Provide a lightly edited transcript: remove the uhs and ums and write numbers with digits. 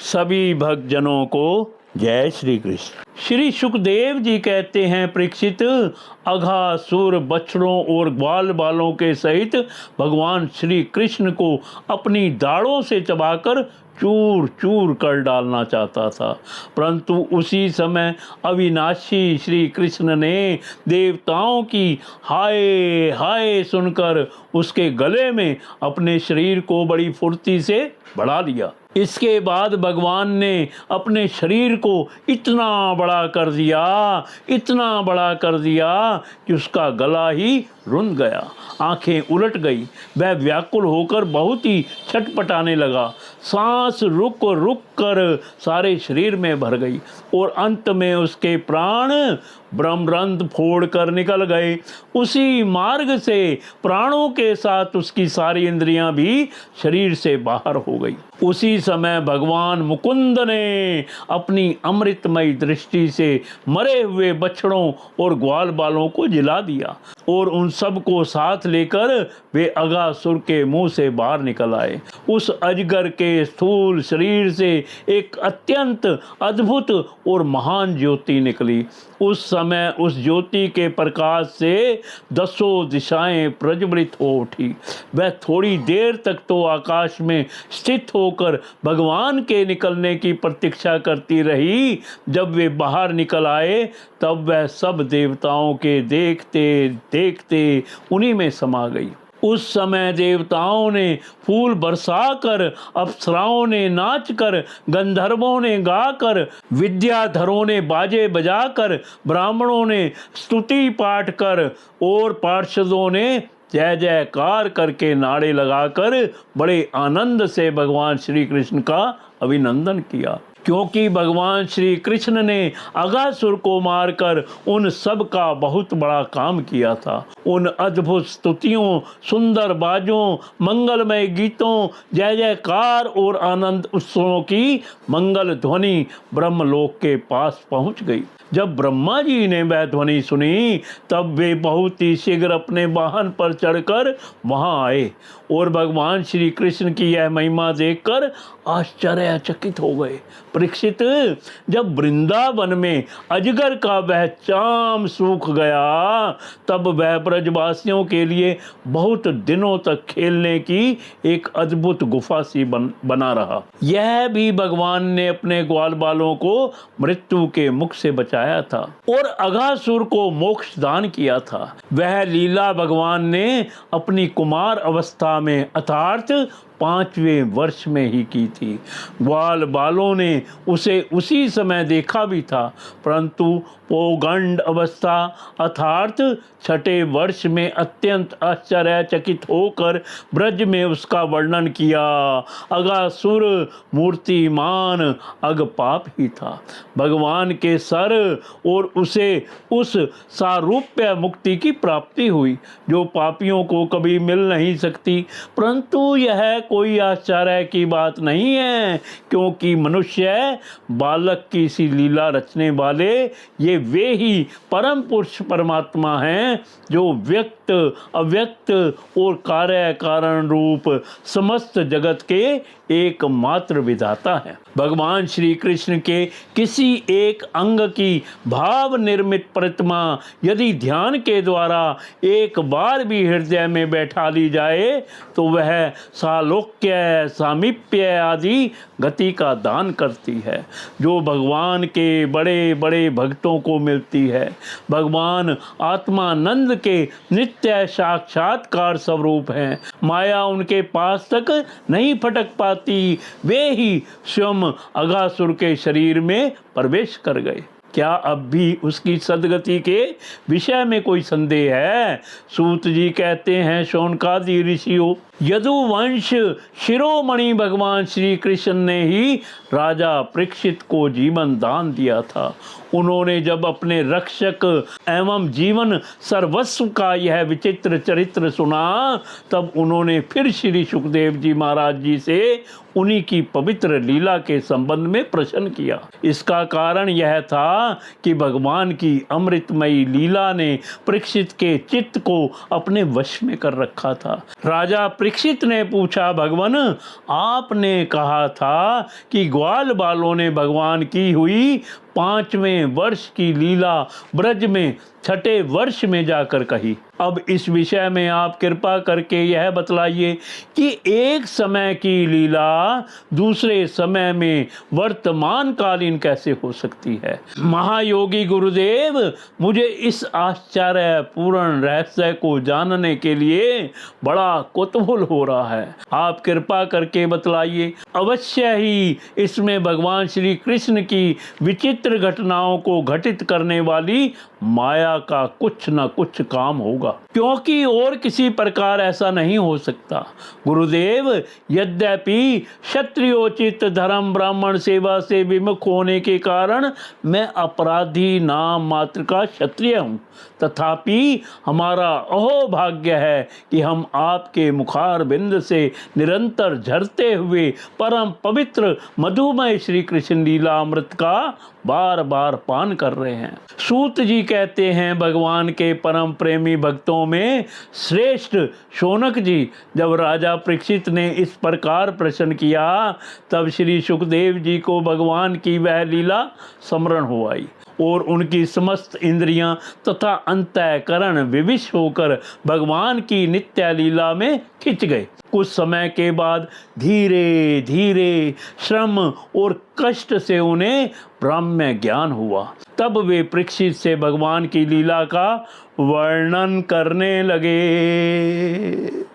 सभी भक्तजनों को जय श्री कृष्ण। श्री सुखदेव जी कहते हैं, परीक्षित, अघासुर बछड़ों और ग्वाल बालों के सहित भगवान श्री कृष्ण को अपनी दाढ़ों से चबाकर चूर चूर कर डालना चाहता था, परंतु उसी समय अविनाशी श्री कृष्ण ने देवताओं की हाय हाय सुनकर उसके गले में अपने शरीर को बड़ी फुर्ती से बढ़ा लिया। इसके बाद भगवान ने अपने शरीर को इतना बड़ा कर दिया कि उसका गला ही रुंध गया, आंखें उलट गई। वह व्याकुल होकर बहुत ही छटपटाने लगा। सांस रुक रुक कर सारे शरीर में भर गई और अंत में उसके प्राण ब्रह्मरंध्र फोड़ कर निकल गए। उसी मार्ग से प्राणों के साथ उसकी सारी इंद्रियां भी शरीर से बाहर हो गई। उसी समय भगवान मुकुंद ने अपनी अमृतमयी दृष्टि से मरे हुए बछड़ों और ग्वाल बालों को जिला दिया और उन सब को साथ लेकर वे अघासुर के मुंह से बाहर निकल आए। उस अजगर के स्थूल शरीर से एक अत्यंत अद्भुत और महान ज्योति निकली। उस समय उस ज्योति के प्रकाश से 10 दिशाएं प्रज्वलित हो उठी। वह थोड़ी देर तक तो आकाश में स्थित होकर भगवान के निकलने की प्रतीक्षा करती रही। जब वे बाहर निकल आए तब वह सब देवताओं के देखते देखते उन्हीं में समा गई। उस समय देवताओं ने फूल बरसाकर, अप्सराओं ने नाचकर, गंधर्वों ने गाकर, विद्याधरों ने बाजे बजाकर, ब्राह्मणों ने स्तुति पाठ कर और पार्षदों ने जय जयकार करके नारे लगाकर बड़े आनंद से भगवान श्री कृष्ण का अभिनंदन किया, क्योंकि भगवान श्री कृष्ण ने अघासुर को मारकर उन सब का बहुत बड़ा काम किया था। उन अद्भुत स्तुतियों, सुंदर बाजों, मंगलमय गीतों, जय जयकार और आनंद उत्सवों की मंगल ध्वनि ब्रह्मलोक के पास पहुंच गई। जब ब्रह्मा जी ने वह ध्वनि सुनी तब वे बहुत ही शीघ्र अपने वाहन पर चढ़कर वहां आए और भगवान श्री कृष्ण की यह महिमा देखकर आश्चर्यचकित हो गए। परीक्षित, जब वृंदावन में अजगर का वह चाम सूख गया तब वह ब्रजवासियों के लिए बहुत दिनों तक खेलने की एक अद्भुत गुफा सी बना रहा। यह भी भगवान ने अपने ग्वाल बालों को मृत्यु के मुख से बचाया था और अघासुर को मोक्ष दान किया था। वह लीला भगवान ने अपनी कुमार अवस्था में अर्थात 5वें वर्ष में ही की थी। ग्वाल बालों ने उसे उसी समय देखा भी था, परंतु पौगंड अवस्था अर्थात 6ठे वर्ष में अत्यंत आश्चर्यचकित होकर ब्रज में उसका वर्णन किया। अघासुर मूर्तिमान अगपाप ही था। भगवान के सर और उसे उस सारूप्य मुक्ति की प्राप्ति हुई जो पापियों को कभी मिल नहीं सकती। परंतु यह कोई आश्चर्य की बात नहीं है, क्योंकि मनुष्य बालक की सी लीला रचने वाले ये वे ही परम पुरुष परमात्मा हैं जो व्यक्त अव्यक्त और कार्य कारण रूप समस्त जगत के एकमात्र विधाता है। भगवान श्री कृष्ण के किसी एक अंग की भाव निर्मित प्रतिमा यदि ध्यान के द्वारा एक बार भी हृदय में बैठा ली जाए तो वह सालोक्य, सामीप्य आदि गति का दान करती है जो भगवान के बड़े बड़े भक्तों को मिलती है। भगवान आत्मानंद के नित्य साक्षात्कार स्वरूप हैं। माया उनके पास तक नहीं फटक पाती। वे ही स्वयं अघासुर के शरीर में प्रवेश कर गए। क्या अब भी उसकी सदगति के विषय में कोई संदेह है? सूत जी कहते हैं, शौनकादि ऋषियों, यदुवंश शिरोमणि भगवान श्री कृष्ण ने ही राजा परीक्षित को जीवन दान दिया था। उन्होंने जब अपने रक्षक एवं जीवन सर्वस्व का यह विचित्र चरित्र सुना तब उन्होंने फिर श्री सुखदेव जी महाराज जी से उन्हीं की पवित्र लीला के संबंध में प्रश्न किया। इसका कारण यह था कि भगवान की अमृतमयी लीला ने परीक्षित के चित्त को अपने वश में कर रखा था। राजा परीक्षित ने पूछा, भगवन आपने कहा था कि ग्वाल बालों ने भगवान की हुई 5वें वर्ष की लीला ब्रज में 6ठे वर्ष में जाकर कही। अब इस विषय में आप कृपा करके यह बतलाइए कि एक समय की लीला दूसरे समय में वर्तमान कालीन कैसे हो सकती है। महायोगी गुरुदेव, मुझे इस आश्चर्य पूर्ण रहस्य को जानने के लिए बड़ा कौतूहल हो रहा है। आप कृपा करके बतलाइए। अवश्य ही इसमें भगवान श्री कृष्ण की विचित्र घटनाओं को घटित करने वाली माया का कुछ न कुछ काम होगा, क्योंकि और किसी प्रकार ऐसा नहीं हो सकता। गुरुदेव, यद्यपि क्षत्रियोचित धर्म ब्राह्मण सेवा से विमुख होने के कारण मैं अपराधी नाम मात्र का क्षत्रिय हूँ, तथापि हमारा अहोभाग्य है कि हम आपके मुखार बिंद से निरंतर झरते हुए परम पवित्र मधुमय श्री कृष्ण लीला अमृत का बार बार पान कर रहे हैं। सूत जी कहते हैं, भगवान के परम प्रेमी भक्तों में श्रेष्ठ शौनक जी, जब राजा परीक्षित ने इस प्रकार प्रश्न किया, तब श्री सुखदेव जी को भगवान की वह लीला स्मरण हो आई और उनकी समस्त इंद्रियां तथा अंतःकरण विविश होकर भगवान की नित्य लीला में खिंच गए। कुछ समय के बाद धीरे धीरे श्रम और कष्ट से उन्हें ब्रह्म ज्ञान हुआ। तब वे परीक्षित से भगवान की लीला का वर्णन करने लगे।